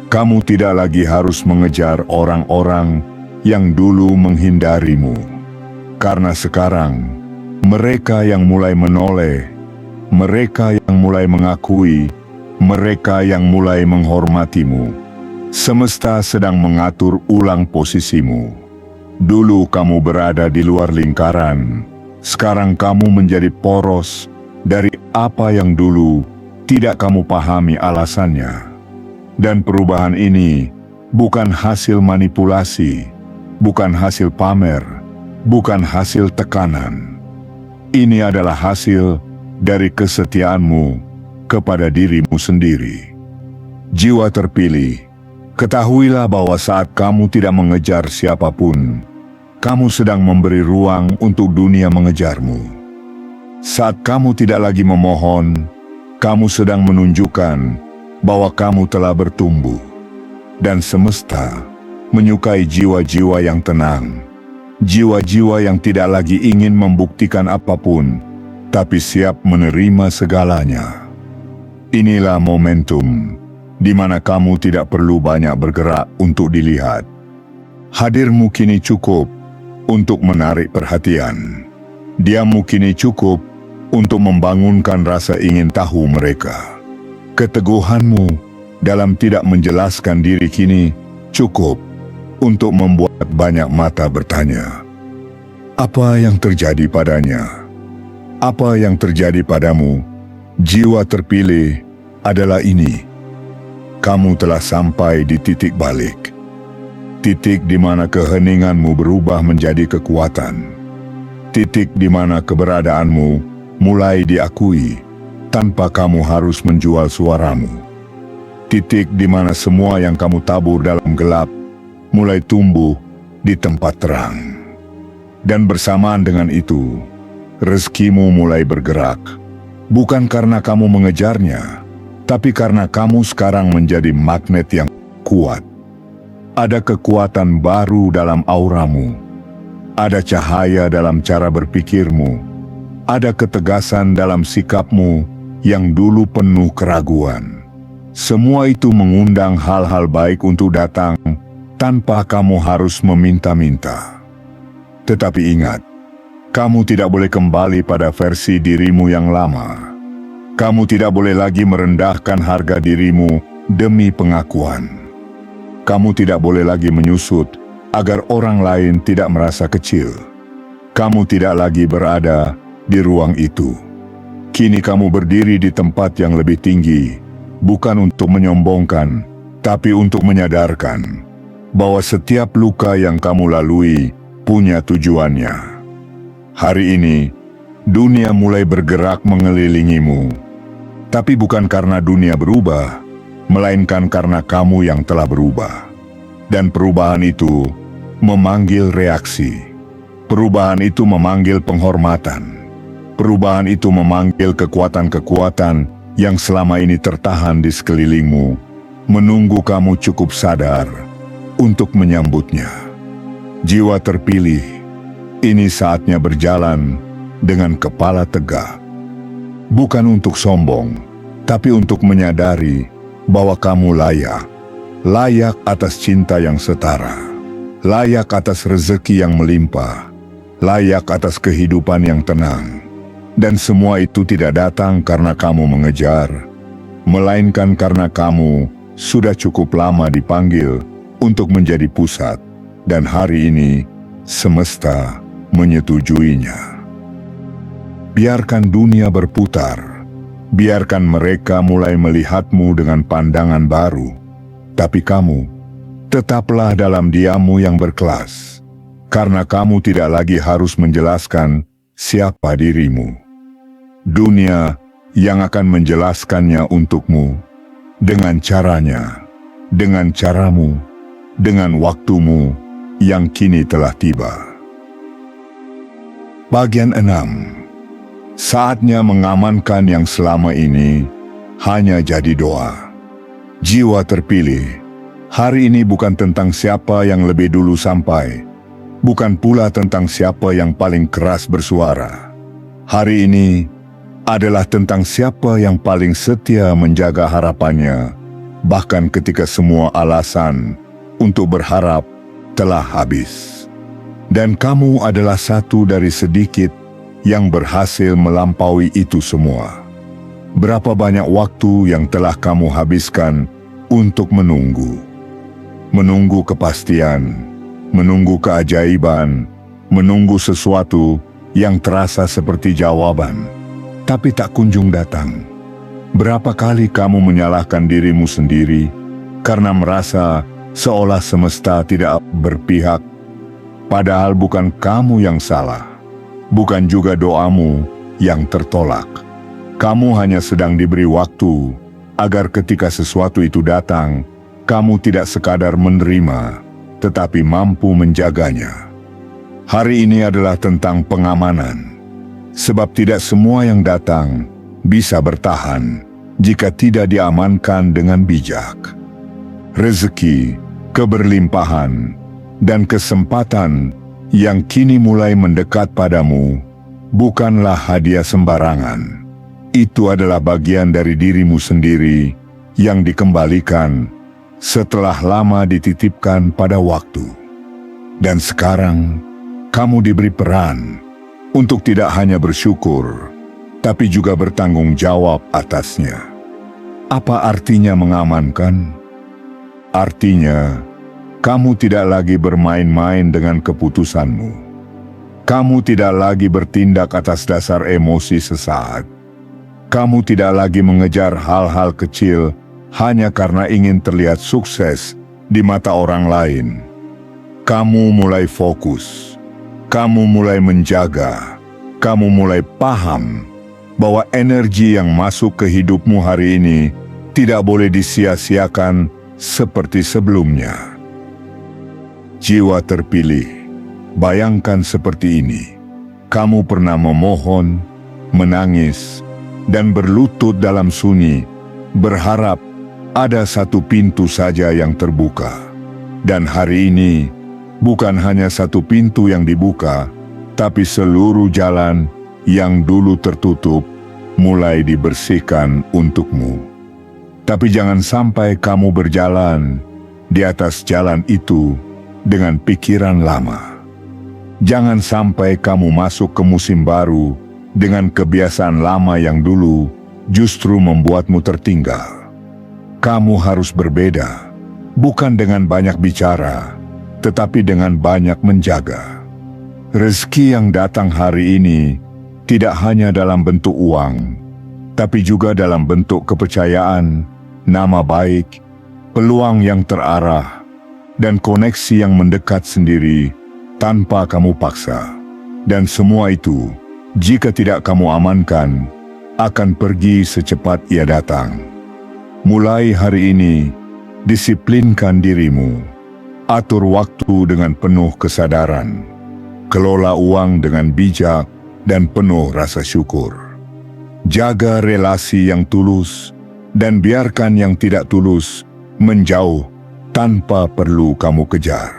Kamu tidak lagi harus mengejar orang-orang yang dulu menghindarimu. Karena sekarang, mereka yang mulai menoleh, mereka yang mulai mengakui, mereka yang mulai menghormatimu. Semesta sedang mengatur ulang posisimu. Dulu kamu berada di luar lingkaran, sekarang kamu menjadi poros dari apa yang dulu tidak kamu pahami alasannya. Dan perubahan ini bukan hasil manipulasi, bukan hasil pamer, bukan hasil tekanan. Ini adalah hasil dari kesetiaanmu kepada dirimu sendiri. Jiwa terpilih, ketahuilah bahwa saat kamu tidak mengejar siapapun, kamu sedang memberi ruang untuk dunia mengejarmu. Saat kamu tidak lagi memohon, kamu sedang menunjukkan bahwa kamu telah bertumbuh. Dan semesta menyukai jiwa-jiwa yang tenang, jiwa-jiwa yang tidak lagi ingin membuktikan apapun, tapi siap menerima segalanya. Inilah momentum di mana kamu tidak perlu banyak bergerak untuk dilihat. Hadirmu kini cukup untuk menarik perhatian. Diammu kini cukup untuk membangunkan rasa ingin tahu mereka. Keteguhanmu dalam tidak menjelaskan diri kini cukup untuk membuat banyak mata bertanya. Apa yang terjadi padanya? Apa yang terjadi padamu? Jiwa terpilih adalah ini. Kamu telah sampai di titik balik. Titik di mana keheninganmu berubah menjadi kekuatan. Titik di mana keberadaanmu mulai diakui tanpa kamu harus menjual suaramu. Titik di mana semua yang kamu tabur dalam gelap mulai tumbuh di tempat terang. Dan bersamaan dengan itu, rezekimu mulai bergerak. Bukan karena kamu mengejarnya, tapi karena kamu sekarang menjadi magnet yang kuat. Ada kekuatan baru dalam auramu. Ada cahaya dalam cara berpikirmu. Ada ketegasan dalam sikapmu yang dulu penuh keraguan. Semua itu mengundang hal-hal baik untuk datang tanpa kamu harus meminta-minta. Tetapi ingat, kamu tidak boleh kembali pada versi dirimu yang lama. Kamu tidak boleh lagi merendahkan harga dirimu demi pengakuan. Kamu tidak boleh lagi menyusut agar orang lain tidak merasa kecil. Kamu tidak lagi berada di ruang itu. Kini kamu berdiri di tempat yang lebih tinggi, bukan untuk menyombongkan, tapi untuk menyadarkan bahwa setiap luka yang kamu lalui punya tujuannya. Hari ini, dunia mulai bergerak mengelilingimu, tapi bukan karena dunia berubah, melainkan karena kamu yang telah berubah. Dan perubahan itu memanggil reaksi. Perubahan itu memanggil penghormatan. Perubahan itu memanggil kekuatan-kekuatan yang selama ini tertahan di sekelilingmu, menunggu kamu cukup sadar untuk menyambutnya. Jiwa terpilih, ini saatnya berjalan dengan kepala tegak. Bukan untuk sombong, tapi untuk menyadari bahwa kamu layak atas cinta yang setara, layak atas rezeki yang melimpah, layak atas kehidupan yang tenang. Dan semua itu tidak datang karena kamu mengejar, melainkan karena kamu sudah cukup lama dipanggil untuk menjadi pusat, dan hari ini semesta menyetujuinya. Biarkan dunia berputar. Biarkan mereka mulai melihatmu dengan pandangan baru, tapi kamu tetaplah dalam diammu yang berkelas, karena kamu tidak lagi harus menjelaskan siapa dirimu. Dunia yang akan menjelaskannya untukmu dengan caranya, dengan caramu, dengan waktumu yang kini telah tiba. Bagian 6. Saatnya mengamankan yang selama ini hanya jadi doa. Jiwa terpilih, hari ini bukan tentang siapa yang lebih dulu sampai, bukan pula tentang siapa yang paling keras bersuara. Hari ini adalah tentang siapa yang paling setia menjaga harapannya, bahkan ketika semua alasan untuk berharap telah habis. Dan kamu adalah satu dari sedikit yang berhasil melampaui itu semua. Berapa banyak waktu yang telah kamu habiskan untuk menunggu. Menunggu kepastian, menunggu keajaiban, menunggu sesuatu yang terasa seperti jawaban, tapi tak kunjung datang. Berapa kali kamu menyalahkan dirimu sendiri karena merasa seolah semesta tidak berpihak, padahal bukan kamu yang salah. Bukan juga doamu yang tertolak. Kamu hanya sedang diberi waktu agar ketika sesuatu itu datang, kamu tidak sekadar menerima, tetapi mampu menjaganya. Hari ini adalah tentang pengamanan, sebab tidak semua yang datang bisa bertahan jika tidak diamankan dengan bijak. Rezeki, keberlimpahan, dan kesempatan yang kini mulai mendekat padamu bukanlah hadiah sembarangan. Itu adalah bagian dari dirimu sendiri yang dikembalikan setelah lama dititipkan pada waktu. Dan sekarang, kamu diberi peran untuk tidak hanya bersyukur, tapi juga bertanggung jawab atasnya. Apa artinya mengamankan? Artinya, kamu tidak lagi bermain-main dengan keputusanmu. Kamu tidak lagi bertindak atas dasar emosi sesaat. Kamu tidak lagi mengejar hal-hal kecil hanya karena ingin terlihat sukses di mata orang lain. Kamu mulai fokus. Kamu mulai menjaga. Kamu mulai paham bahwa energi yang masuk ke hidupmu hari ini tidak boleh disia-siakan seperti sebelumnya. Jiwa terpilih, bayangkan seperti ini. Kamu pernah memohon, menangis, dan berlutut dalam sunyi, berharap ada satu pintu saja yang terbuka. Dan hari ini, bukan hanya satu pintu yang dibuka, tapi seluruh jalan yang dulu tertutup mulai dibersihkan untukmu. Tapi jangan sampai kamu berjalan di atas jalan itu dengan pikiran lama. Jangan sampai kamu masuk ke musim baru dengan kebiasaan lama yang dulu justru membuatmu tertinggal. Kamu harus berbeda, bukan dengan banyak bicara, tetapi dengan banyak menjaga. Rezeki yang datang hari ini tidak hanya dalam bentuk uang, tapi juga dalam bentuk kepercayaan, nama baik, peluang yang terarah, dan koneksi yang mendekat sendiri tanpa kamu paksa. Dan semua itu, jika tidak kamu amankan, akan pergi secepat ia datang. Mulai hari ini, disiplinkan dirimu. Atur waktu dengan penuh kesadaran. Kelola uang dengan bijak dan penuh rasa syukur. Jaga relasi yang tulus dan biarkan yang tidak tulus menjauh tanpa perlu kamu kejar.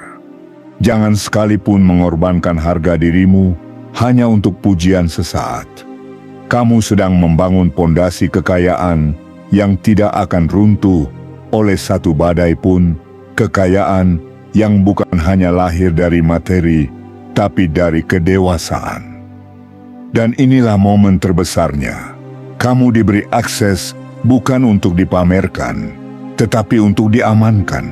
Jangan sekalipun mengorbankan harga dirimu hanya untuk pujian sesaat. Kamu sedang membangun pondasi kekayaan yang tidak akan runtuh oleh satu badai pun, kekayaan yang bukan hanya lahir dari materi, tapi dari kedewasaan. Dan inilah momen terbesarnya. Kamu diberi akses bukan untuk dipamerkan, tetapi untuk diamankan.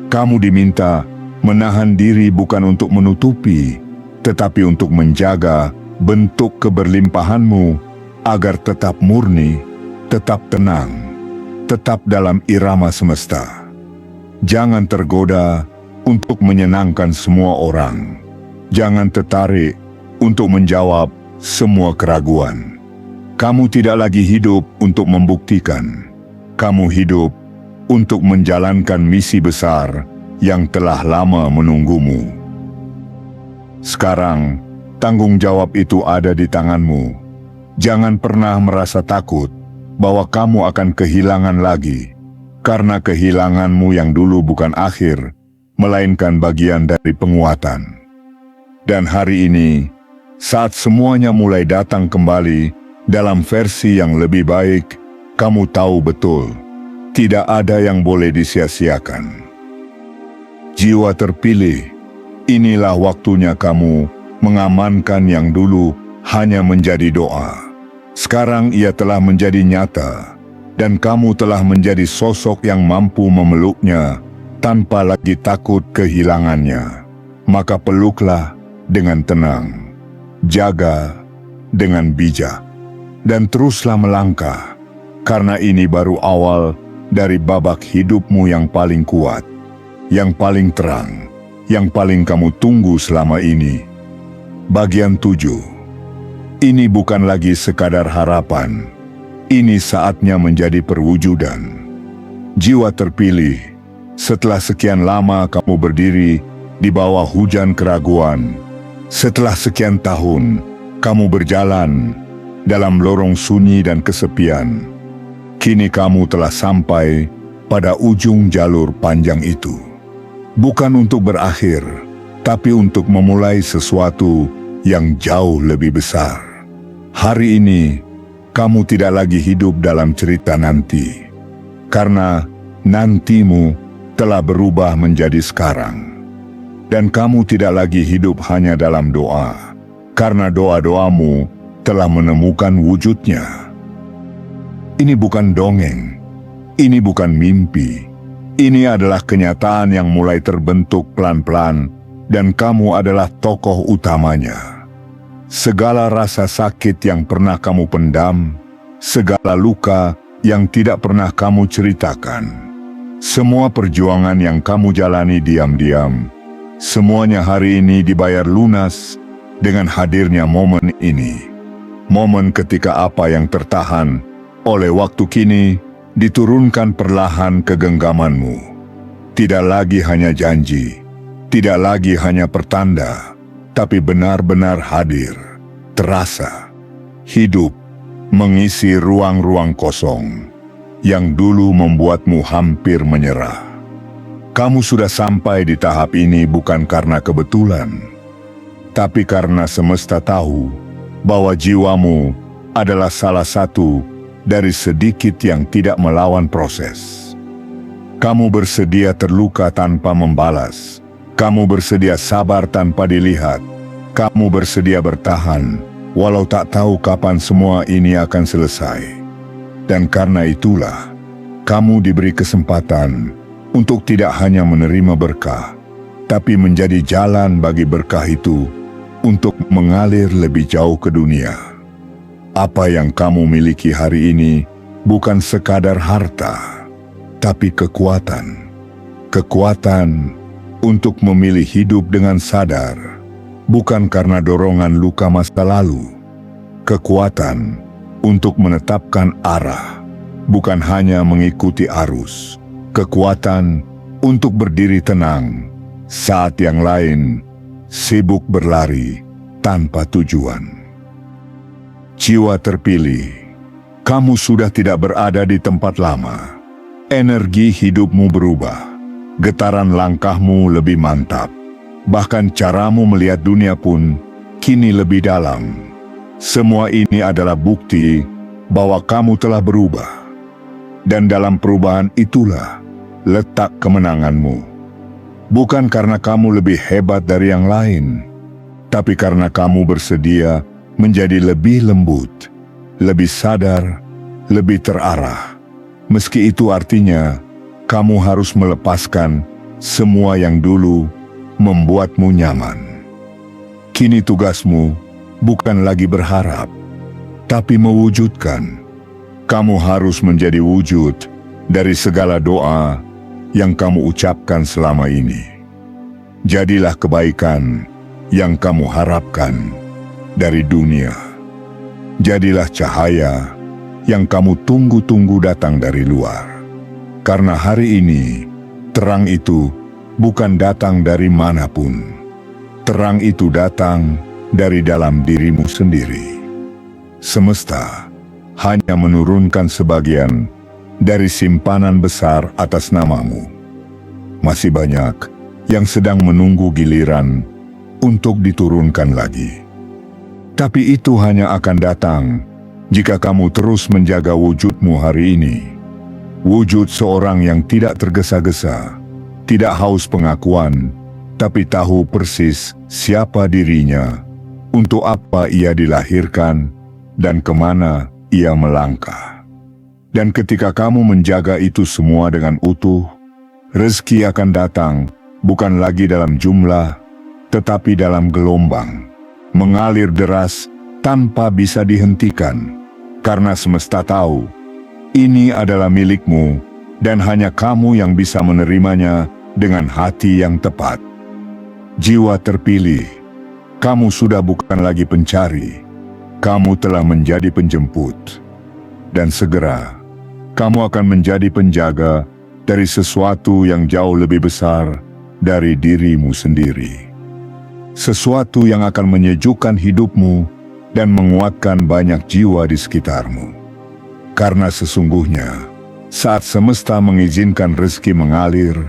Kamu diminta menahan diri bukan untuk menutupi, tetapi untuk menjaga bentuk keberlimpahanmu agar tetap murni, tetap tenang, tetap dalam irama semesta. Jangan tergoda untuk menyenangkan semua orang. Jangan tertarik untuk menjawab semua keraguan. Kamu tidak lagi hidup untuk membuktikan. Kamu hidup untuk menjalankan misi besar yang telah lama menunggumu. Sekarang, tanggung jawab itu ada di tanganmu. Jangan pernah merasa takut bahwa kamu akan kehilangan lagi, karena kehilanganmu yang dulu bukan akhir, melainkan bagian dari penguatan. Dan hari ini, saat semuanya mulai datang kembali dalam versi yang lebih baik, kamu tahu betul, tidak ada yang boleh disia-siakan. Jiwa terpilih, inilah waktunya kamu mengamankan yang dulu hanya menjadi doa. Sekarang ia telah menjadi nyata, dan kamu telah menjadi sosok yang mampu memeluknya tanpa lagi takut kehilangannya. Maka peluklah dengan tenang, jaga dengan bijak, dan teruslah melangkah, karena ini baru awal dari babak hidupmu yang paling kuat, yang paling terang, yang paling kamu tunggu selama ini. Bagian 7. Ini bukan lagi sekadar harapan, ini saatnya menjadi perwujudan. Jiwa terpilih, setelah sekian lama kamu berdiri di bawah hujan keraguan, setelah sekian tahun kamu berjalan dalam lorong sunyi dan kesepian, kini kamu telah sampai pada ujung jalur panjang itu. Bukan untuk berakhir, tapi untuk memulai sesuatu yang jauh lebih besar. Hari ini, kamu tidak lagi hidup dalam cerita nanti, karena nantimu telah berubah menjadi sekarang. Dan kamu tidak lagi hidup hanya dalam doa, karena doa-doamu telah menemukan wujudnya. Ini bukan dongeng, ini bukan mimpi. Ini adalah kenyataan yang mulai terbentuk pelan-pelan, dan kamu adalah tokoh utamanya. Segala rasa sakit yang pernah kamu pendam, segala luka yang tidak pernah kamu ceritakan, semua perjuangan yang kamu jalani diam-diam, semuanya hari ini dibayar lunas dengan hadirnya momen ini. Momen ketika apa yang tertahan oleh waktu kini diturunkan perlahan ke genggamanmu. Tidak lagi hanya janji, tidak lagi hanya pertanda, tapi benar-benar hadir, terasa, hidup, mengisi ruang-ruang kosong yang dulu membuatmu hampir menyerah. Kamu sudah sampai di tahap ini bukan karena kebetulan, tapi karena semesta tahu bahwa jiwamu adalah salah satu dari sedikit yang tidak melawan proses. Kamu bersedia terluka tanpa membalas. Kamu bersedia sabar tanpa dilihat. Kamu bersedia bertahan, walau tak tahu kapan semua ini akan selesai. Dan karena itulah, kamu diberi kesempatan untuk tidak hanya menerima berkah, tapi menjadi jalan bagi berkah itu untuk mengalir lebih jauh ke dunia. Apa yang kamu miliki hari ini bukan sekadar harta, tapi kekuatan. Kekuatan untuk memilih hidup dengan sadar, bukan karena dorongan luka masa lalu. Kekuatan untuk menetapkan arah, bukan hanya mengikuti arus. Kekuatan untuk berdiri tenang saat yang lain sibuk berlari tanpa tujuan. Jiwa terpilih, kamu sudah tidak berada di tempat lama. Energi hidupmu berubah, getaran langkahmu lebih mantap. Bahkan caramu melihat dunia pun kini lebih dalam. Semua ini adalah bukti bahwa kamu telah berubah. Dan dalam perubahan itulah letak kemenanganmu. Bukan karena kamu lebih hebat dari yang lain, tapi karena kamu bersedia menjadi lebih lembut, lebih sadar, lebih terarah. Meski itu artinya, kamu harus melepaskan semua yang dulu membuatmu nyaman. Kini tugasmu bukan lagi berharap, tapi mewujudkan. Kamu harus menjadi wujud dari segala doa yang kamu ucapkan selama ini. Jadilah kebaikan yang kamu harapkan dari dunia. Jadilah cahaya yang kamu tunggu-tunggu datang dari luar. Karena hari ini, terang itu bukan datang dari manapun. Terang itu datang dari dalam dirimu sendiri. Semesta hanya menurunkan sebagian dari simpanan besar atas namamu. Masih banyak yang sedang menunggu giliran untuk diturunkan lagi. Tapi itu hanya akan datang jika kamu terus menjaga wujudmu hari ini. Wujud seorang yang tidak tergesa-gesa, tidak haus pengakuan, tapi tahu persis siapa dirinya, untuk apa ia dilahirkan, dan kemana ia melangkah. Dan ketika kamu menjaga itu semua dengan utuh, rezeki akan datang bukan lagi dalam jumlah, tetapi dalam gelombang, mengalir deras tanpa bisa dihentikan, karena semesta tahu ini adalah milikmu dan hanya kamu yang bisa menerimanya dengan hati yang tepat. Jiwa terpilih, kamu sudah bukan lagi pencari, kamu telah menjadi penjemput, dan segera kamu akan menjadi penjaga dari sesuatu yang jauh lebih besar dari dirimu sendiri. Sesuatu yang akan menyejukkan hidupmu dan menguatkan banyak jiwa di sekitarmu. Karena sesungguhnya, saat semesta mengizinkan rezeki mengalir,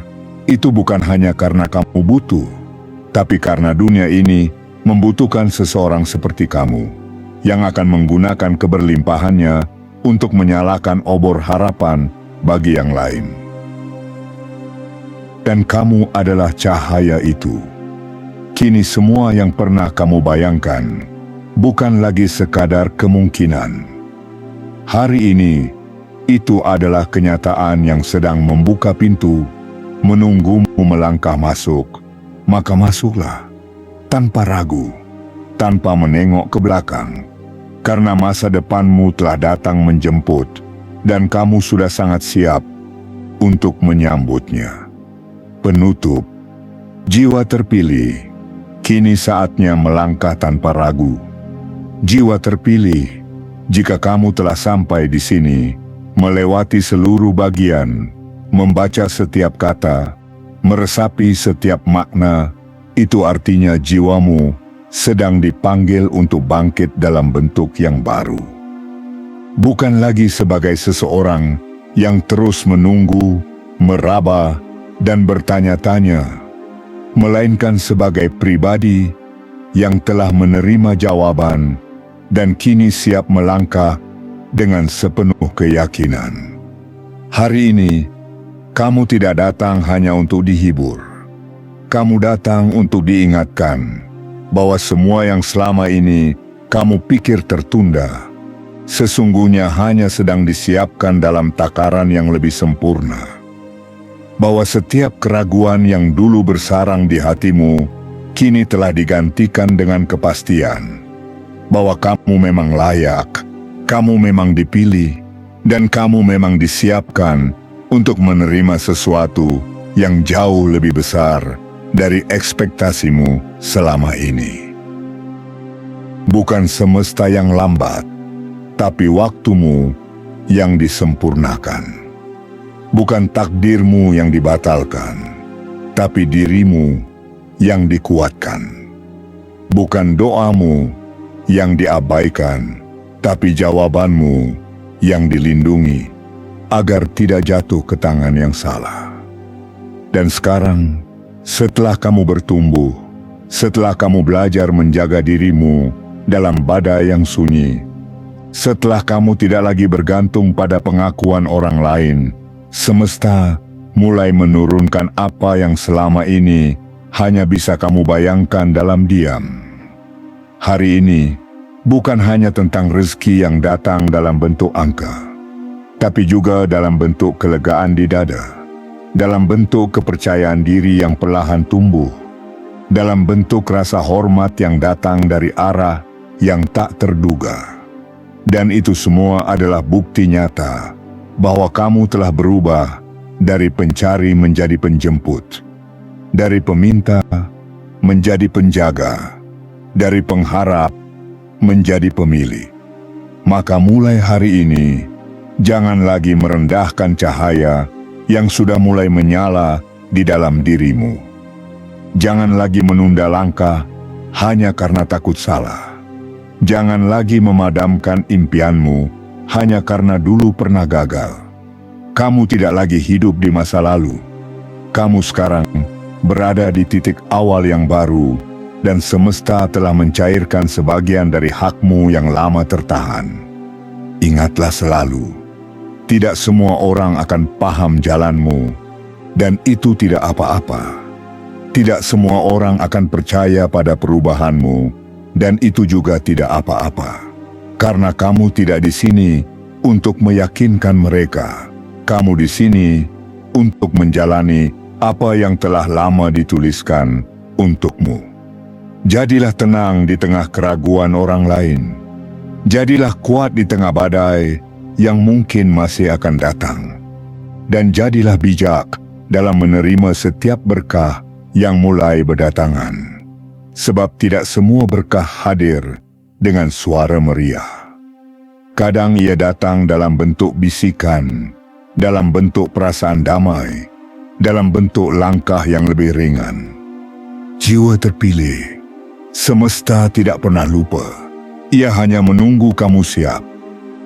itu bukan hanya karena kamu butuh, tapi karena dunia ini membutuhkan seseorang seperti kamu, yang akan menggunakan keberlimpahannya untuk menyalakan obor harapan bagi yang lain. Dan kamu adalah cahaya itu. Kini semua yang pernah kamu bayangkan bukan lagi sekadar kemungkinan. Hari ini, Itu adalah kenyataan yang sedang membuka pintu, menunggumu melangkah masuk. Maka masuklah, tanpa ragu, tanpa menengok ke belakang. Karena masa depanmu telah datang menjemput, dan kamu sudah sangat siap untuk menyambutnya. Penutup, jiwa terpilih, kini saatnya melangkah tanpa ragu. Jiwa terpilih, jika kamu telah sampai di sini, melewati seluruh bagian, membaca setiap kata, meresapi setiap makna, itu artinya jiwamu sedang dipanggil untuk bangkit dalam bentuk yang baru. Bukan lagi sebagai seseorang yang terus menunggu, meraba, dan bertanya-tanya, melainkan sebagai pribadi yang telah menerima jawaban dan kini siap melangkah dengan sepenuh keyakinan. Hari ini, kamu tidak datang hanya untuk dihibur. Kamu datang untuk diingatkan bahwa semua yang selama ini kamu pikir tertunda, sesungguhnya hanya sedang disiapkan dalam takaran yang lebih sempurna. Bahwa setiap keraguan yang dulu bersarang di hatimu, kini telah digantikan dengan kepastian bahwa kamu memang layak, kamu memang dipilih, dan kamu memang disiapkan untuk menerima sesuatu yang jauh lebih besar dari ekspektasimu selama ini. Bukan semesta yang lambat, tapi waktumu yang disempurnakan. Bukan takdirmu yang dibatalkan, tapi dirimu yang dikuatkan. Bukan doamu yang diabaikan, tapi jawabanmu yang dilindungi agar tidak jatuh ke tangan yang salah. Dan sekarang, setelah kamu bertumbuh, setelah kamu belajar menjaga dirimu dalam badai yang sunyi, setelah kamu tidak lagi bergantung pada pengakuan orang lain, semesta mulai menurunkan apa yang selama ini hanya bisa kamu bayangkan dalam diam. Hari ini bukan hanya tentang rezeki yang datang dalam bentuk angka, tapi juga dalam bentuk kelegaan di dada, dalam bentuk kepercayaan diri yang perlahan tumbuh, dalam bentuk rasa hormat yang datang dari arah yang tak terduga. Dan itu semua adalah bukti nyata bahwa kamu telah berubah dari pencari menjadi penjemput, dari peminta menjadi penjaga, dari pengharap menjadi pemilih. Maka mulai hari ini, jangan lagi merendahkan cahaya yang sudah mulai menyala di dalam dirimu. Jangan lagi menunda langkah hanya karena takut salah. Jangan lagi memadamkan impianmu hanya karena dulu pernah gagal. Kamu tidak lagi hidup di masa lalu. Kamu sekarang berada di titik awal yang baru, dan semesta telah mencairkan sebagian dari hakmu yang lama tertahan. Ingatlah selalu, tidak semua orang akan paham jalanmu, dan itu tidak apa-apa. Tidak semua orang akan percaya pada perubahanmu, dan itu juga tidak apa-apa. Karena kamu tidak di sini untuk meyakinkan mereka. Kamu di sini untuk menjalani apa yang telah lama dituliskan untukmu. Jadilah tenang di tengah keraguan orang lain. Jadilah kuat di tengah badai yang mungkin masih akan datang. Dan jadilah bijak dalam menerima setiap berkah yang mulai berdatangan. Sebab tidak semua berkah hadir dengan suara meriah. Kadang ia datang dalam bentuk bisikan, dalam bentuk perasaan damai, dalam bentuk langkah yang lebih ringan. Jiwa terpilih, semesta tidak pernah lupa. Ia hanya menunggu kamu siap.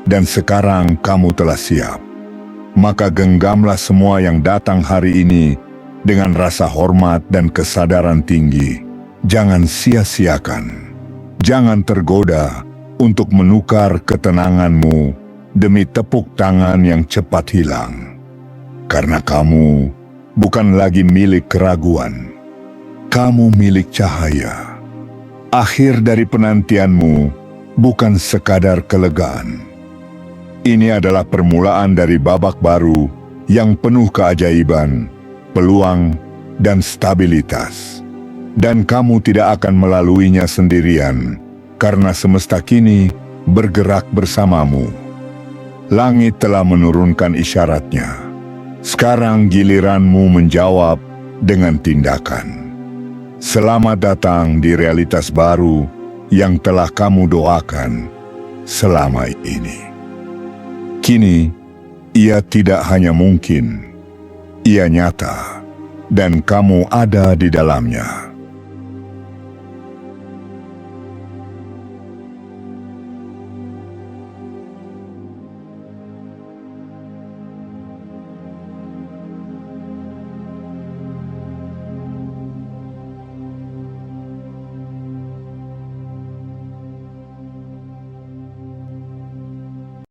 Dan sekarang kamu telah siap. Maka genggamlah semua yang datang hari ini dengan rasa hormat dan kesadaran tinggi. Jangan sia-siakan. Jangan tergoda untuk menukar ketenanganmu demi tepuk tangan yang cepat hilang. Karena kamu bukan lagi milik keraguan. Kamu milik cahaya. Akhir dari penantianmu bukan sekadar kelegaan. Ini adalah permulaan dari babak baru yang penuh keajaiban, peluang, dan stabilitas. Dan kamu tidak akan melaluinya sendirian, karena semesta kini bergerak bersamamu. Langit telah menurunkan isyaratnya. Sekarang giliranmu menjawab dengan tindakan. Selamat datang di realitas baru yang telah kamu doakan selama ini. Kini, ia tidak hanya mungkin, ia nyata, dan kamu ada di dalamnya.